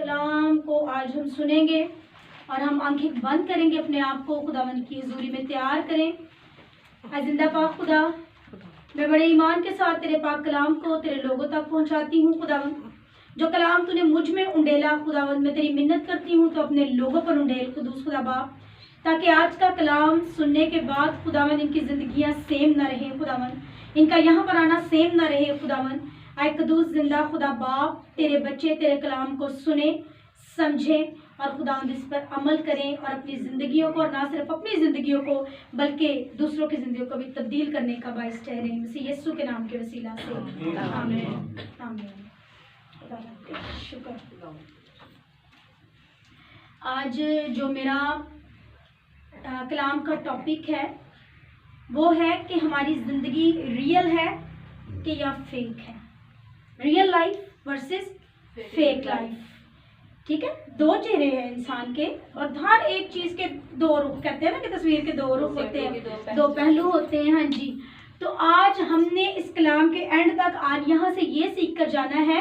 कलाम को आज हम सुनेंगे और हम आंखें बंद करेंगे, अपने आप को खुदावंद की हुजूरी में तैयार करें। ऐ जिंदा पाक खुदा, मैं बड़े ईमान के साथ तेरे पाक कलाम को तेरे लोगों तक पहुंचाती हूँ खुदावंद। जो कलाम तूने मुझ में उंडेला खुदावंद, मैं तेरी मिन्नत करती हूँ तो अपने लोगों पर उंडेल खुदूस खुदा बाप, ताकि आज का कलाम सुनने के बाद खुदावंद इनकी जिंदगियां सेम ना रहे खुदावंद, इनका यहाँ पर आना सेम ना रहे खुदावंद। आए कदूस जिंदा खुदा बाप, तेरे बच्चे तेरे कलाम को सुने, समझे और खुदावंद इस पर अमल करें और अपनी ज़िंदगियों को, और ना सिर्फ अपनी ज़िंदगियों को बल्कि दूसरों की ज़िंदगियों को भी तब्दील करने का बाइस ठहरे, मसीह यीशु के नाम के वसीला से आमीन आमीन। शुक्र। आज जो मेरा कलाम का टॉपिक है वो है कि हमारी ज़िंदगी रियल है कि या फेक है। Real life versus fake life. ठीक है, दो चेहरे हैं इंसान के और हर एक चीज़ के दो रुख, कहते हैं ना कि तस्वीर के दो रुख होते हैं, दो पहलू होते हैं। हाँ जी, तो आज हमने इस कलाम के एंड तक आज यहाँ से ये सीख कर जाना है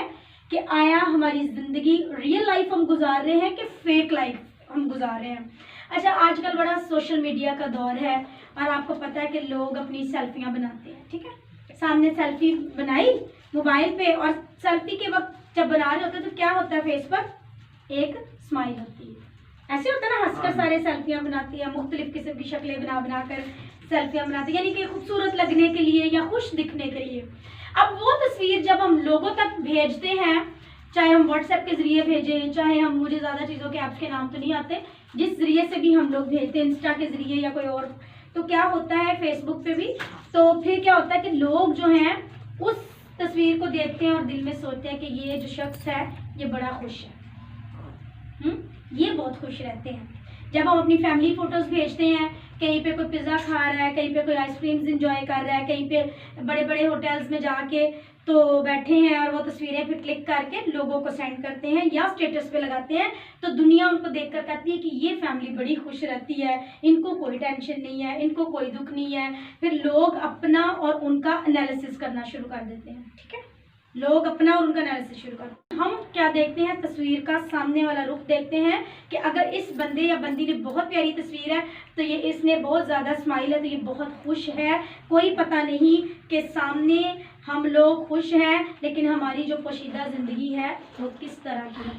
कि आया हमारी ज़िंदगी रियल लाइफ हम गुजार रहे हैं कि फेक लाइफ हम गुजार रहे हैं। अच्छा, आजकल बड़ा सोशल मीडिया का दौर है और आपको पता है कि लोग अपनी सेल्फियाँ बनाते हैं। ठीक है, सामने सेल्फी बनाई मोबाइल पे और सेल्फी के वक्त जब बना रहे होते हैं तो क्या होता है, फेस पर एक स्माइल होती है। ऐसे होता है ना, हंसकर सारे सेल्फियाँ बनाती है, मुख्तलिफ किस्म की शक्लें बना कर सेल्फियाँ बनाती है, यानी कि खूबसूरत लगने के लिए या खुश दिखने के लिए। अब वो तस्वीर जब हम लोगों तक भेजते हैं, चाहे हम व्हाट्सएप के ज़रिए भेजें, चाहे हम, मुझे ज़्यादा चीज़ों के ऐप्स के नाम तो नहीं आते, जिस ज़रिए से भी हम लोग भेजते हैं, इंस्टा के ज़रिए या कोई और, तो क्या होता है फेसबुक पे भी, तो फिर क्या होता है कि लोग जो हैं उस तस्वीर को देखते हैं और दिल में सोचते हैं कि ये जो शख्स है ये बड़ा खुश है, ये बहुत खुश रहते हैं। जब हम अपनी फैमिली फ़ोटोज़ भेजते हैं, कहीं पे कोई पिज़्ज़ा खा रहा है, कहीं पे कोई आइसक्रीम्स इंजॉय कर रहा है, कहीं पे बड़े बड़े होटल्स में जाके तो बैठे हैं और वो तस्वीरें फिर क्लिक करके लोगों को सेंड करते हैं या स्टेटस पे लगाते हैं, तो दुनिया उनको देखकर कहती है कि ये फैमिली बड़ी खुश रहती है, इनको कोई टेंशन नहीं है, इनको कोई दुख नहीं है। फिर लोग अपना और उनका एनालिसिस करना शुरू कर देते हैं। ठीक है, लोग अपना और उनका एनालिसिस शुरू कर, हम क्या देखते हैं, तस्वीर का सामने वाला रुख देखते हैं कि अगर इस बंदे या बंदी ने बहुत प्यारी तस्वीर है तो ये, इसने बहुत ज़्यादा स्माइल है तो ये बहुत खुश है। कोई पता नहीं कि सामने हम लोग खुश हैं लेकिन हमारी जो पोशीदा ज़िंदगी है वो किस तरह की है।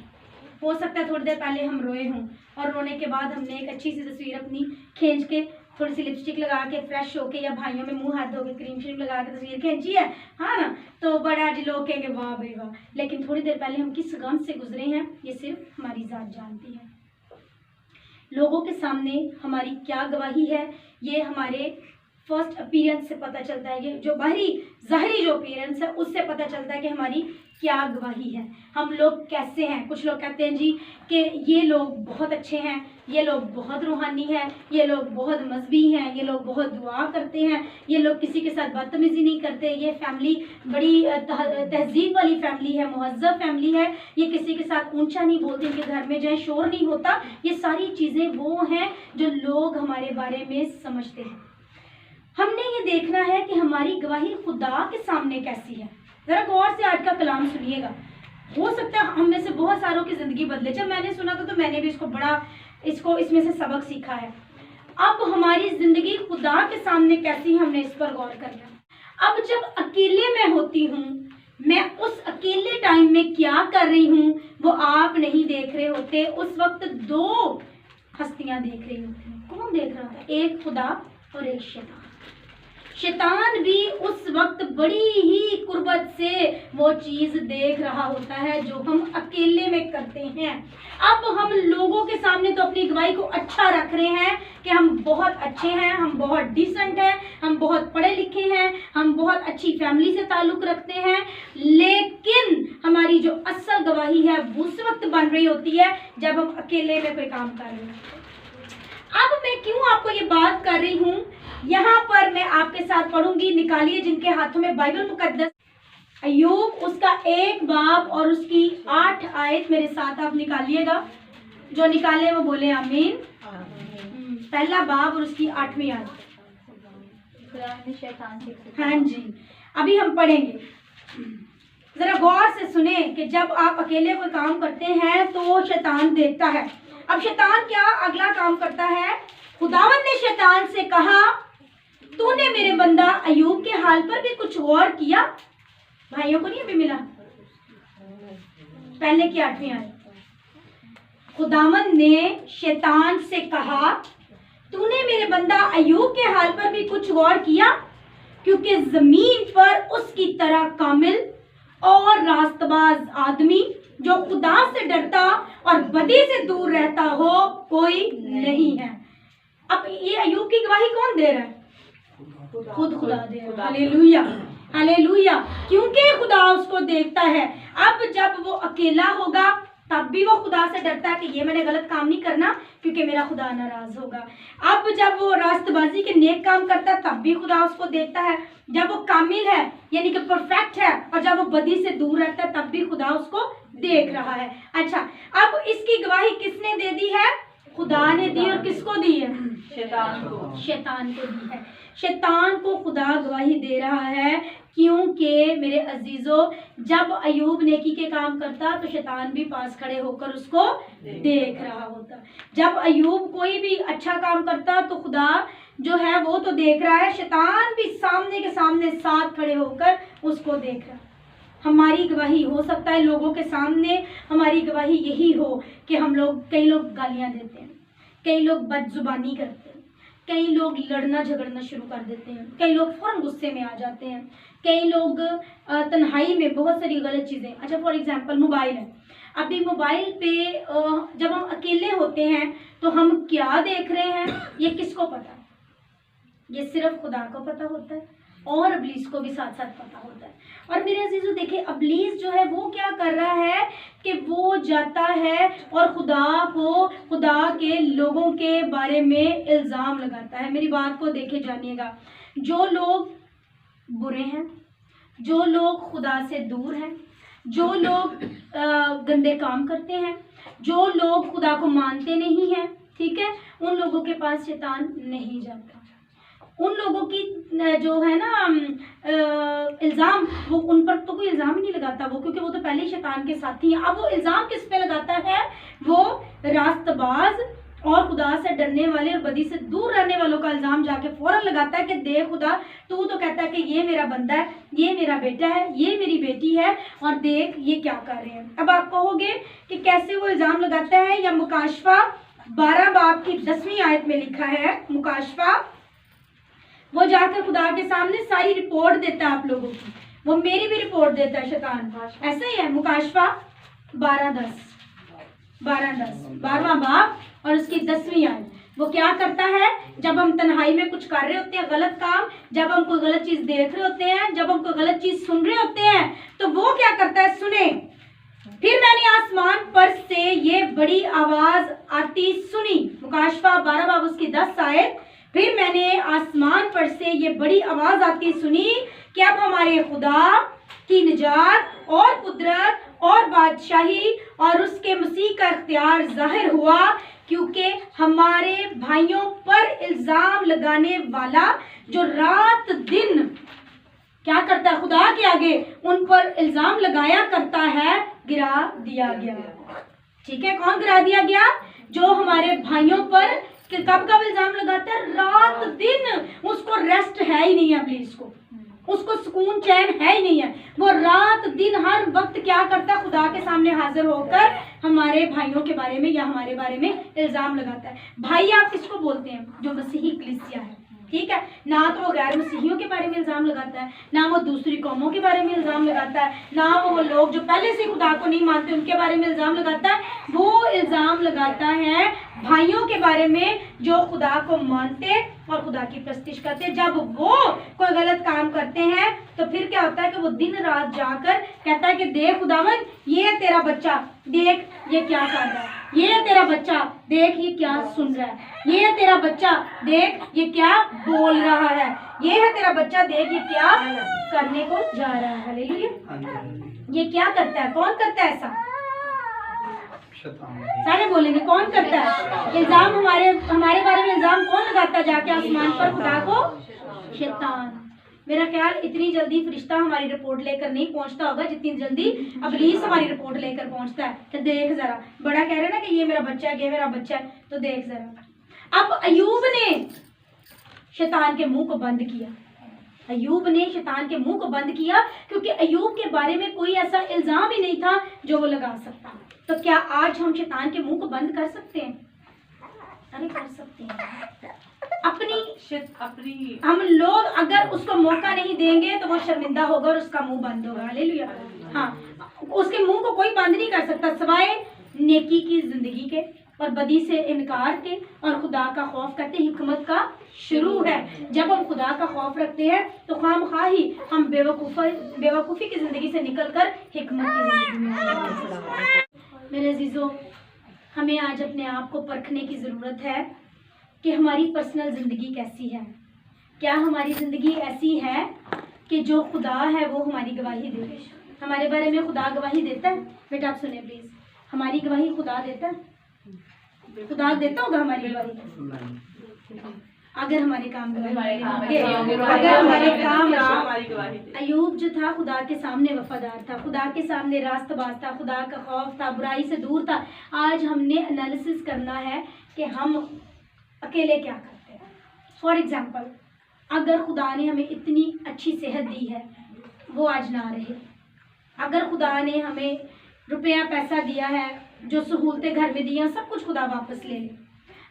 हो सकता है थोड़ी देर पहले हम रोए हों और रोने के बाद हमने एक अच्छी सी तस्वीर अपनी खींच के, थोड़ी सी लिपस्टिक लगा के, फ्रेश होके या भाइयों में मुंह हाथ धो के क्रीम श्रीम लगा के तस्वीर खींची है, हाँ ना, तो बड़ा आज लोग कहेंगे वाह भाई वाह, लेकिन थोड़ी देर पहले हम किस गम से गुजरे हैं ये सिर्फ हमारी ज़ात जानती है। लोगों के सामने हमारी क्या गवाही है ये हमारे फर्स्ट अपीयरेंस से पता चलता है। ये जो ज़ाहरी जो अपीयरेंस है उससे पता चलता है कि हमारी क्या गवाही है, हम लोग कैसे हैं। कुछ लोग कहते हैं जी कि ये लोग बहुत अच्छे हैं, ये लोग बहुत रूहानी हैं, ये लोग बहुत मजहबी हैं, ये लोग बहुत दुआ करते हैं, ये लोग किसी के साथ बदतमीज़ी नहीं करते, ये फैमिली बड़ी तहजीब वाली फैमिली है, मुहज़्ज़ब फैमिली है, ये किसी के साथ ऊंचा नहीं बोलते, इनके घर में जो है शोर नहीं होता। ये सारी चीज़ें वो हैं जो लोग हमारे बारे में समझते हैं। हमने ये देखना है कि हमारी गवाही खुदा के सामने कैसी है। ज़रा गौर से आज का कलाम सुनिएगा, हो सकता है हम में से बहुत सारों की ज़िंदगी बदले। जब मैंने सुना था तो मैंने भी इसमें से सबक सीखा है। अब हमारी ज़िंदगी खुदा के सामने कैसी है, हमने इस पर गौर करना। अब जब अकेले मैं होती हूँ, मैं उस अकेले टाइम में क्या कर रही हूँ वो आप नहीं देख रहे होते। उस वक्त दो हस्तियाँ देख रही होती हैं। कौन देख रहा था? एक खुदा और एक शैतान। शैतान भी उस वक्त बड़ी ही कुर्बत से वो चीज़ देख रहा होता है जो हम अकेले में करते हैं। अब हम लोगों के सामने तो अपनी गवाही को अच्छा रख रहे हैं कि हम बहुत अच्छे हैं, हम बहुत डिसेंट हैं, हम बहुत पढ़े लिखे हैं, हम बहुत अच्छी फैमिली से ताल्लुक़ रखते हैं, लेकिन हमारी जो असल गवाही है वो उस वक्त बन रही होती है जब हम अकेले में कोई काम कर रहे हैं। अब मैं क्यों आपको ये बात कर रही हूँ, यहाँ पर मैं आपके साथ पढ़ूंगी। निकालिए जिनके हाथों में बाइबल मुकद्दस, अय्यूब उसका 1 बाब और उसकी 8 आयत मेरे साथ आप निकालिएगा। जो निकाले वो बोले आमीन। पहला बाब और उसकी 8वीं आयत। हाँ जी, अभी हम पढ़ेंगे। जरा गौर से सुने कि जब आप अकेले कोई काम करते हैं तो शैतान देखता है। अब शैतान क्या अगला काम करता है, खुदावंद ने शैतान से कहा, तूने मेरे बंदा अयूब के हाल पर भी कुछ गौर किया। भाइयों को नहीं अभी मिला, पहले की 8वीं आयत। खुदावंद ने शैतान से कहा, तूने मेरे बंदा अयूब के हाल पर भी कुछ गौर किया, क्योंकि जमीन पर उसकी तरह कामिल और रास्तबाज आदमी जो खुदा से डरता और बदी से दूर रहता हो कोई नहीं है। अब ये अयूब की गवाही कौन दे रहा है? खुद खुदा दे रहा है। Hallelujah, hallelujah. क्योंकि खुदा उसको देखता है। अब जब वो अकेला होगा तब भी वो खुदा से डरता है कि ये मैंने गलत काम नहीं करना क्योंकि मेरा खुदा नाराज होगा। अब जब वो रास्तबाजी के नेक काम करता है तब भी खुदा उसको देखता है। जब वो कामिल है यानी कि परफेक्ट है और जब वो बदी से दूर रहता है तब भी खुदा उसको देख रहा है। अच्छा, अब इसकी गवाही किसने दे दी है? खुदा ने दी। और किसको दी है? शैतान को। शैतान को दी है। शैतान को खुदा गवाही दे रहा है, क्योंकि मेरे अजीजों, जब अयूब नेकी के काम करता तो शैतान भी पास खड़े होकर उसको देख रहा होता। जब अयूब कोई भी अच्छा काम करता तो खुदा जो है वो तो देख रहा है, शैतान भी सामने के सामने साथ खड़े होकर उसको देख रहा है। हमारी गवाही हो सकता है लोगों के सामने हमारी गवाही यही हो कि कई लोग गालियां देते हैं, कई लोग बदजुबानी करते हैं, कई लोग लड़ना झगड़ना शुरू कर देते हैं, कई लोग फौरन गुस्से में आ जाते हैं, कई लोग तन्हाई में बहुत सारी गलत चीज़ें। अच्छा, फॉर एग्जांपल मोबाइल है। अभी मोबाइल पे जब हम अकेले होते हैं तो हम क्या देख रहे हैं ये किसको पता है? ये सिर्फ खुदा को पता होता है और इब्लीस को भी साथ साथ पता होता है। और मेरे अजीजों देखिए, इब्लीस जो है वो क्या कर रहा है कि वो जाता है और खुदा के लोगों के बारे में इल्ज़ाम लगाता है। मेरी बात को देखे जानिएगा, जो लोग बुरे हैं, जो लोग खुदा से दूर हैं, जो लोग गंदे काम करते हैं, जो लोग खुदा को मानते नहीं हैं, ठीक है, उन लोगों के पास शैतान नहीं जाता। उन लोगों की जो है ना इल्ज़ाम, वो उन पर तो कोई इल्ज़ाम ही नहीं लगाता वो, क्योंकि वो तो पहले ही शैतान के साथी हैं। अब वो इल्ज़ाम किस पे लगाता है? वो रास्तबाज और खुदा से डरने वाले और बदी से दूर रहने वालों का इल्ज़ाम जाके फौरन लगाता है कि देख खुदा, तू तो कहता है कि ये मेरा बंदा है, ये मेरा बेटा है, ये मेरी बेटी है, और देख ये क्या कर रहे हैं। अब आप कहोगे कि कैसे वो इल्ज़ाम लगाता है? या मुकाशफा 12 बाब की 10वीं आयत में लिखा है, मुकाशफा, वो जाकर खुदा के सामने सारी रिपोर्ट देता है आप लोगों की, वो मेरी भी रिपोर्ट देता है शैतान। ऐसा ही है, मुकाशफा 12:10, 12वां बाब और उसकी 10वीं आयत। वो क्या करता है? जब हम तन्हाई में कुछ कर रहे होते हैं गलत काम, जब हम कोई गलत चीज देख रहे होते हैं, जब हम कोई गलत चीज सुन रहे होते हैं, तो वो क्या करता है? सुने, फिर मैंने आसमान पर से ये बड़ी आवाज आती सुनी। मुकाशफा 12 बाब उसकी 10 आयत। फिर मैंने आसमान पर से ये बड़ी आवाज आती सुनी कि अब हमारे खुदा की निजात और कुदरत और बादशाही और उसके मसीह का इख्तियार जाहिर हुआ, क्योंकि हमारे भाइयों पर इल्जाम लगाने वाला जो रात दिन क्या करता है? खुदा के आगे उन पर इल्जाम लगाया करता है, गिरा दिया गया। ठीक है, कौन गिरा दिया गया? जो हमारे भाइयों पर कब कब इल्जाम लगाता है? रात दिन। उसको रेस्ट है ही नहीं है, इब्लीस को, उसको सुकून चैन है ही नहीं है। वो रात दिन हर वक्त क्या करता है? खुदा के सामने हाजिर होकर हमारे भाइयों के बारे में या हमारे बारे में इल्जाम लगाता है। भाई आप किसको बोलते हैं? जो मसीही कलीसिया है, ठीक है। ना तो वो गैर मसीहियों के बारे में इल्जाम लगाता है, ना वो दूसरी कौमों के बारे में इल्जाम लगाता है, ना वो लोग जो पहले से खुदा को नहीं मानते उनके बारे में इल्जाम लगाता है। वो इल्जाम लगाता है भाइयों के बारे में जो खुदा को मानते और खुदा की प्रस्तिश करते। जब वो कोई गलत काम करते हैं तो फिर क्या होता है कि वो दिन रात जाकर कहता है कि देख खुदावन, ये है तेरा बच्चा, देख ये क्या कर रहा है, ये है तेरा बच्चा, देख ये क्या सुन रहा है, ये है तेरा बच्चा, देख ये क्या बोल रहा है, ये है तेरा बच्चा, देख ये क्या करने को जा रहा है। हालेलुया। ये क्या करता है? कौन करता है ऐसा? सारे बोलेंगे कौन करता है? इल्जाम हमारे बारे में इल्जाम कौन लगाता है जाके आसमान पर? खुदा को? शैतान। मेरा ख्याल इतनी जल्दी फरिश्ता हमारी रिपोर्ट लेकर नहीं पहुंचता होगा जितनी जल्दी इब्लीस हमारी रिपोर्ट लेकर पहुंचता है कि देख जरा, बड़ा कह रहे हैं ना कि ये मेरा बच्चा है, ये मेरा बच्चा है, तो देख जरा। अब अयूब ने शैतान के मुंह को बंद किया, अयूब ने शैतान के मुंह को बंद किया, क्योंकि अयूब के बारे में कोई ऐसा इल्जाम ही नहीं था जो वो लगा सकता। तो क्या आज हम शैतान के मुंह को बंद कर सकते हैं? अरे कर सकते हैं। अपनी हम लोग अगर उसको मौका नहीं देंगे तो वो शर्मिंदा होगा और उसका मुंह बंद होगा। हालेलुया। हाँ, उसके मुंह को कोई बंद नहीं कर सकता सिवाय नेकी की जिंदगी के और बदी से इनकार के और खुदा का खौफ करते हिकमत का शुरू है। जब हम खुदा का खौफ रखते हैं तो खामखा ही हम बेवकूफ़ी की ज़िंदगी से निकलकर हिकमत की ज़िंदगी में आएंगे। मेरे अजीज़ों, हमें आज अपने आप को परखने की ज़रूरत है कि हमारी पर्सनल ज़िंदगी कैसी है। क्या हमारी ज़िंदगी ऐसी है कि जो खुदा है वो हमारी गवाही दे? हमारे बारे में खुदा गवाही देता है? बेटा आप सुने प्लीज़, हमारी गवाही खुदा देता है? खुदा देता होगा हमारी गवाही अगर हमारे काम अगर हमारे काम। अयूब जो था खुदा के सामने वफादार था, खुदा के सामने रास्तबाज था, खुदा का खौफ था, बुराई से दूर था। आज हमने एनालिसिस करना है कि हम अकेले क्या करते हैं। फॉर एग्जाम्पल, अगर खुदा ने हमें इतनी अच्छी सेहत दी है वो आज ना रहे, अगर खुदा ने हमें रुपया पैसा दिया है, जो सहूलतें घर में दी हैं, सब कुछ खुदा वापस ले ले,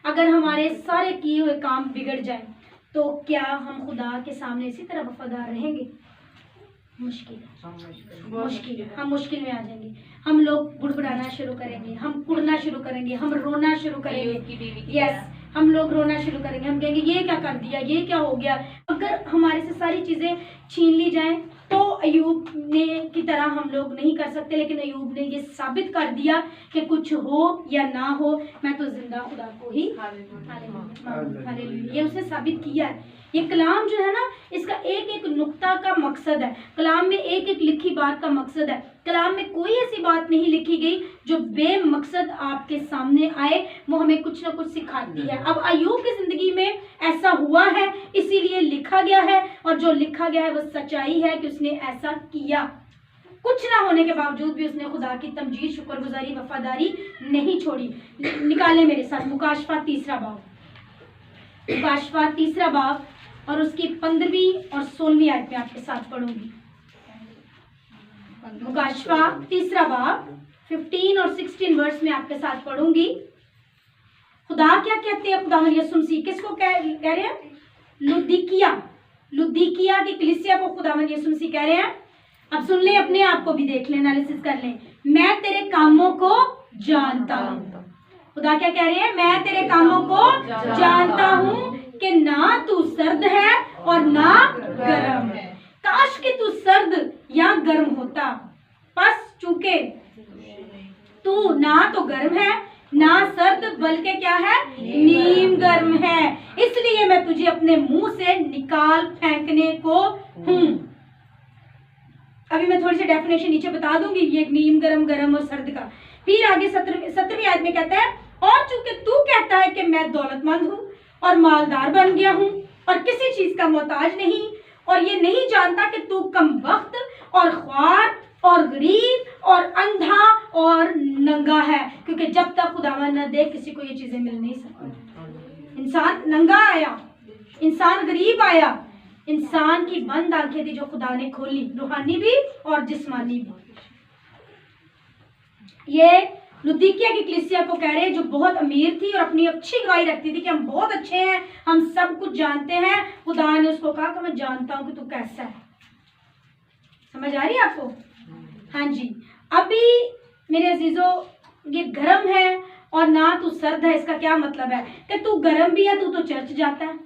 अगर हमारे सारे किए हुए काम बिगड़ जाए तो क्या हम खुदा के सामने इसी तरह वफादार रहेंगे? मुश्किल, हम मुश्किल में आ जाएंगे। हम लोग बुड़बुड़ाना शुरू करेंगे, हम कुड़ना शुरू करेंगे, हम रोना शुरू करेंगे। यस, हम लोग रोना शुरू करेंगे, हम कहेंगे ये क्या कर दिया, ये क्या हो गया। अगर हमारे से सारी चीज़ें छीन ली जाएं तो अयूब ने की तरह हम लोग नहीं कर सकते, लेकिन अयूब ने ये साबित कर दिया कि कुछ हो या ना हो, मैं तो जिंदा खुदा को ही हालेलुया, ये उसने साबित किया है। ये कलाम जो है ना, इसका एक एक नुक्ता का मकसद है, कलाम में एक एक लिखी बात का मकसद है। कलाम में कोई ऐसी बात नहीं लिखी गई जो बेमकसद आपके सामने आए, वो हमें कुछ ना कुछ सिखाती है। अब अयूब की जिंदगी में ऐसा हुआ है, इसीलिए लिखा गया है, और जो लिखा गया है वो सच्चाई है कि उसने ऐसा किया। कुछ ना होने के बावजूद भी उसने खुदा की तमजीद, शुक्रगुजारी, वफादारी नहीं छोड़ी। निकाले मेरे साथ मुकाशफा तीसरा बाब, मुकाशफा तीसरा बाब और उसकी 15वीं और 16वीं आयत में आपके साथ पढ़ूंगी। मुकाशफा तीसरा बाब 15 और 16 वर्स में आपके साथ पढ़ूंगी। खुदा क्या कहते हैं? खुदा यीशु मसीह किसको कह रहे हैं? लुदीकिया की कलीसिया को खुदा यीशु मसीह कह रहे हैं। अब सुन ले, अपने आप को भी देख लें, एनालिसिस कर लें। मैं तेरे कामों को जानता हूँ। खुदा क्या कह रहे हैं? मैं तेरे कामों को जानता हूँ कि ना तू सर्द है और ना गर्म है। काश कि तू सर्द या गर्म होता, बस चूंकि तू ना तो गर्म है ना सर्द, बल्कि क्या है? नीम गर्म है, इसलिए मैं तुझे अपने मुंह से निकाल फेंकने को हूँ। अभी मैं थोड़ी सी डेफिनेशन नीचे बता दूंगी, ये नीम गर्म, गर्म और सर्द का। फिर आगे 17वीं आयत में कहता है, और चूंकि तू कहता है कि मैं दौलतमंद हूँ और मालदार बन गया हूँ और किसी चीज का मोहताज नहीं, और ये नहीं जानता कि तू कमबख्त और ख्वार और गरीब और अंधा और नंगा है, क्योंकि जब तक खुदावन न दे किसी को ये चीजें मिल नहीं सकती। इंसान नंगा आया, इंसान गरीब आया, इंसान की बंद आंखें थी जो खुदा ने खोली, रूहानी भी और जिस्मानी भी। ये लुदीकिया की कलीसिया को कह रहे हैं, जो बहुत अमीर थी और अपनी अच्छी गवाही रखती थी कि हम बहुत अच्छे हैं, हम सब कुछ जानते हैं। खुदा ने उसको कहा कि मैं जानता हूं कि तू कैसा है। समझ आ रही है आपको? हाँ जी। अभी मेरे अजीजों, ये गर्म है और ना तू सर्द है, इसका क्या मतलब है? कि तू गर्म भी है, तू तो चर्च जाता है,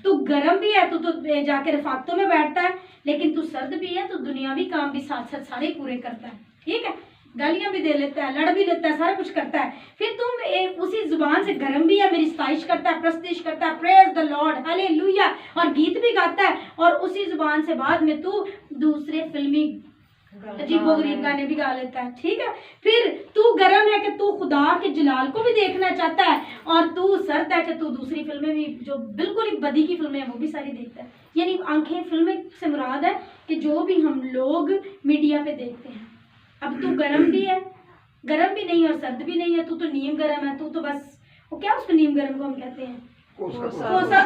तू गर्म भी है, तू तो जाके रफाकतों में बैठता है, लेकिन तू सर्द भी है, तू दुनियावी काम भी साथ साथ सारे पूरे करता है। ठीक है, गालियां भी दे लेता है, लड़ भी लेता है, सारा कुछ करता है। फिर तुम उसी जुबान से गर्म भी है, मेरी सताइश करता है, प्रस्तिश करता है, प्रेज द लॉर्ड, हालेलुया, और गीत भी गाता है, और उसी जुबान से बाद में तू दूसरे फिल्मी अजीबोगरीब गाने भी गा लेता है, ठीक है। फिर तू गरम है कि तू खुदा के जलाल को भी देखना चाहता है, और तू सर्द है कि तू दूसरी फिल्में भी जो बिल्कुल ही बदी की फिल्में हैं वो भी सारी देखता है। यानी आंखें, फिल्में से मुराद है कि जो भी हम लोग मीडिया पे देखते हैं। अब तू गरम भी है, गरम भी नहीं और सर्द भी नहीं है, तू तो नीम गरम है, तू तो बस वो क्या उसको नीम गरम को हम कहते हैं कोसा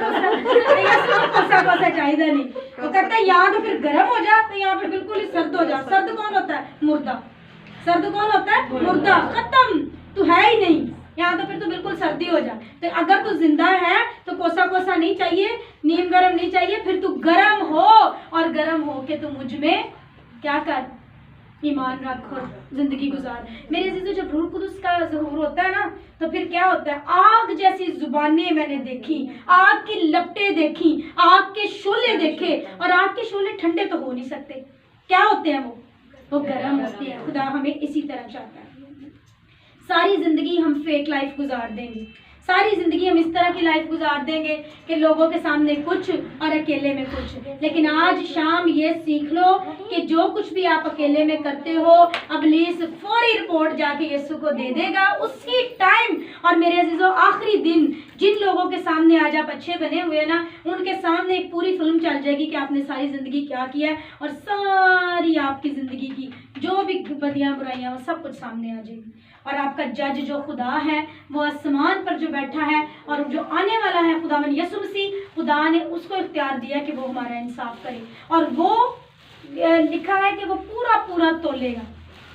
चाहिए नहीं। वो कहता है यहाँ तो फिर गर्म हो जा, तो यहाँ पे बिल्कुल ही सर्द हो जा। सर्द कौन होता है? मुर्दा। सर्द कौन होता है? मुर्दा। खत्म, तू है ही नहीं यहाँ, तो फिर तो बिल्कुल सर्दी हो जा। तो अगर तू जिंदा है तो कोसा कोसा नहीं चाहिए, नीम गरम नहीं चाहिए, फिर तू गरम हो, और गरम हो के तू मुझ में क्या कर, ईमान रख और जिंदगी गुजार। मेरे अजीजों, जब रूह कुदस का ज़हूर होता है ना, तो फिर क्या होता है? आग जैसी जुबानें मैंने देखी, आग की लपटें देखी, आग के शोले देखे, और आग के शोले ठंडे तो हो नहीं सकते। क्या होते हैं वो गर्म होते हैं। खुदा हमें इसी तरह चाहता है। सारी जिंदगी हम फेक लाइफ गुजार देंगे, सारी जिंदगी हम इस तरह की लाइफ गुजार देंगे कि लोगों के सामने कुछ और अकेले में कुछ। लेकिन आज शाम ये सीख लो कि जो कुछ भी आप अकेले में करते हो, इब्लीस फौरी रिपोर्ट जाके यीशु को दे देगा उसी टाइम। और मेरे अजीजों, आखिरी दिन जिन लोगों के सामने आज आप अच्छे बने हुए हैं ना, उनके सामने एक पूरी फिल्म चल जाएगी कि आपने सारी जिंदगी क्या किया है, और सारी आपकी जिंदगी की जो भी बदियां बुराइयां वो सब कुछ सामने आ जाएगी। और आपका जज जो खुदा है, वो आसमान पर जो बैठा है और जो आने वाला है खुदावन यीशु मसीह, खुदा ने उसको इख्तियार दिया कि वो हमारा इंसाफ करे। और वो लिखा है कि वो पूरा पूरा तोलेगा,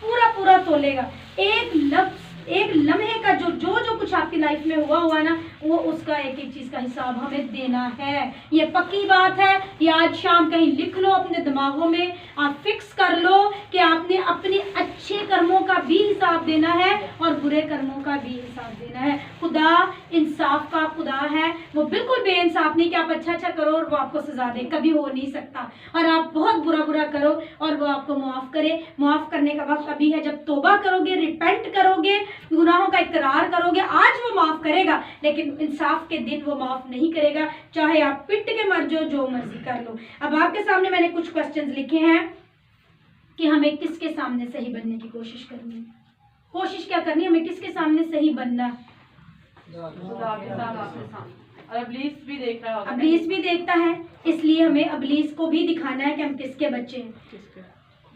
पूरा पूरा तोलेगा। एक लफ्ज, एक लम्हे का जो कुछ आपकी लाइफ में हुआ ना, वो उसका एक एक चीज का हिसाब हमें देना है। ये पक्की बात है। ये आज शाम कहीं लिख लो अपने दिमागों में, आप फिक्स कर लो कि आपने अपने अच्छे कर्मों का भी हिसाब देना है और बुरे कर्मों का भी हिसाब देना है। खुदा इंसाफ का खुदा है, वो बिल्कुल बेइंसाफ नहीं कि आप अच्छा करो और वो आपको सजा दे, कभी हो नहीं सकता। और आप बहुत बुरा करो और वो आपको माफ करे। माफ करने का वक्त अभी है, जब तौबा करोगे, रिपेंट करोगे, गुनाहों का इकरार करोगे, आज वो माफ करेगा। लेकिन इंसाफ के दिन वो माफ नहीं करेगा, चाहे आप पिट के मर जाओ, जो मर्जी कर लो। अब आपके सामने मैंने कुछ क्वेश्चंस लिखे हैं कि हमें किसके सामने सही बनने की कोशिश करनी है। कोशिश क्या करनी है? हमें किसके सामने सही बनना है? इब्लीस भी देख रहा होगा। इब्लीस भी देखता है, इसलिए हमें इब्लीस को भी दिखाना है कि हम किसके बच्चे हैं।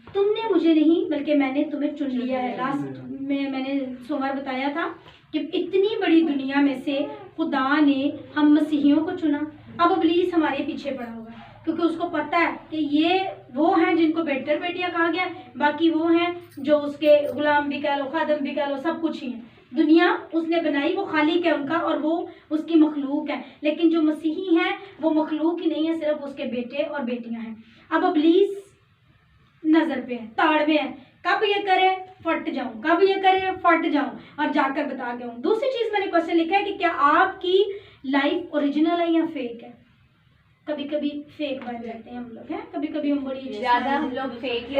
तुमने मुझे नहीं बल्कि मैंने तुम्हें चुन लिया है। लास्ट में मैंने सोमवार बताया था कि इतनी बड़ी दुनिया में से खुदा ने हम मसीहियों को चुना। अब इब्लीस हमारे पीछे पड़ा हुआ है, क्योंकि उसको पता है कि ये वो हैं जिनको बेटर बेटियां कहा गया, बाकी वो हैं जो उसके गुलाम भी कह लो, खादम भी कह लो, सब कुछ ही है। दुनिया उसने बनाई, वो खालिक है उनका और वो उसकी मखलूक है। लेकिन जो मसीही हैं वो मखलूक ही नहीं है, सिर्फ उसके बेटे और बेटियां हैं। अब इब्लीस नजर पे है, ताड़ में है, कब ये करे फट जाऊं, कब ये करे फट जाऊं, और जाकर बता के हूं। दूसरी चीज मैंने क्वेश्चन लिखा है कि क्या आपकी लाइफ ओरिजिनल है या फेक है? कभी कभी फेक बन जाते हैं हम लोग, हैं कभी कभी हम बड़ी ज्यादा हम लोग फेक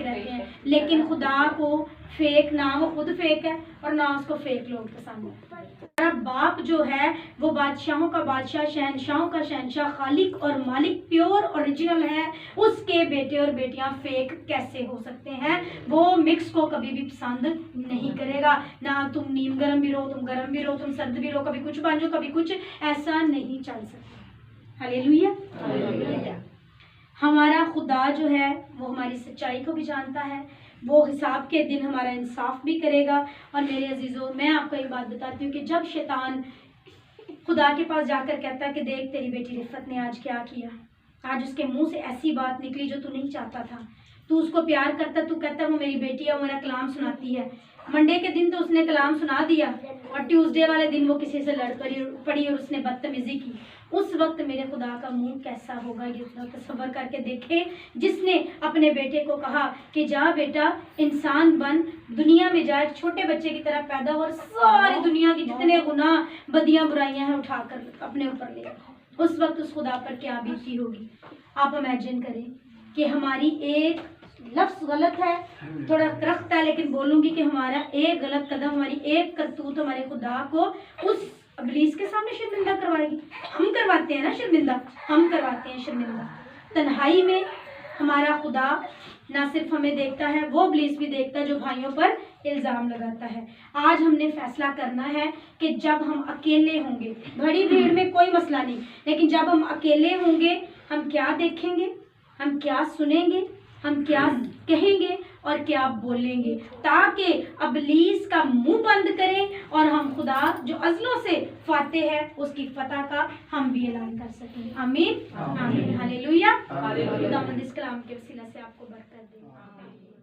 रहते हैं। लेकिन खुदा को फेक ना, वो खुद फेक है और ना उसको फेक लोग पसंद है। हमारा बाप जो है वो बादशाहों का बादशाह, शहनशाहों का शहनशाह, खालिक और मालिक प्योर ओरिजिनल है। उसके बेटे और बेटियां फेक कैसे हो सकते हैं? वो मिक्स को कभी भी पसंद नहीं करेगा। ना तुम नीम गर्म भी रहो, तुम गर्म भी रहो, तुम सर्द भी रहो, कभी कुछ बन जाओ कभी कुछ, ऐसा नहीं चल सकता। हालेलुया। हमारा खुदा जो है वो हमारी सच्चाई को भी जानता है, वो हिसाब के दिन हमारा इंसाफ भी करेगा। और मेरे अजीजों, मैं आपको एक बात बताती हूँ कि जब शैतान खुदा के पास जाकर कहता है कि देख तेरी बेटी रिफत ने आज क्या किया, आज उसके मुंह से ऐसी बात निकली जो तू नहीं चाहता था, तू उसको प्यार करता, तू कहता वो मेरी बेटी है, वो मेरा कलाम सुनाती है। मंडे के दिन तो उसने कलाम सुना दिया और ट्यूसडे वाले दिन वो किसी से लड़ पड़ी और उसने बदतमीजी की। उस वक्त मेरे खुदा का मुंह कैसा होगा, ये तसव्वुर करके देखे, जिसने अपने बेटे को कहा कि जा बेटा इंसान बन, दुनिया में जा, एक छोटे बच्चे की तरह पैदा हो और सारी दुनिया की जितने गुनाह बदियां बुराइयां हैं उठाकर अपने ऊपर ले। उस वक्त उस खुदा पर क्या बीती होगी। आप इमेजिन करें कि हमारी एक लफ्ज़ गलत है, थोड़ा करख्त है, लेकिन बोलूँगी कि हमारा एक गलत कदम, हमारी एक करतूत हमारे खुदा को उस इब्लीस के सामने शर्मिंदा करवाएगी। हम करवाते हैं ना शर्मिंदा, हम करवाते हैं शर्मिंदा। तन्हाई में हमारा खुदा ना सिर्फ हमें देखता है, वो इब्लीस भी देखता है जो भाइयों पर इल्ज़ाम लगाता है। आज हमने फैसला करना है कि जब हम अकेले होंगे, बड़ी भीड़ में कोई मसला नहीं, लेकिन जब हम अकेले होंगे हम क्या देखेंगे, हम क्या सुनेंगे, हम क्या कहेंगे और क्या बोलेंगे, ताकि इब्लीस का मुंह बंद करें और हम खुदा जो अज़लों से फाते है उसकी फतह का हम भी ऐलान कर सकें। आमीन आमीन हालेलुया। खुदावंद इस कलाम के वसीला से आपको बरकत दे।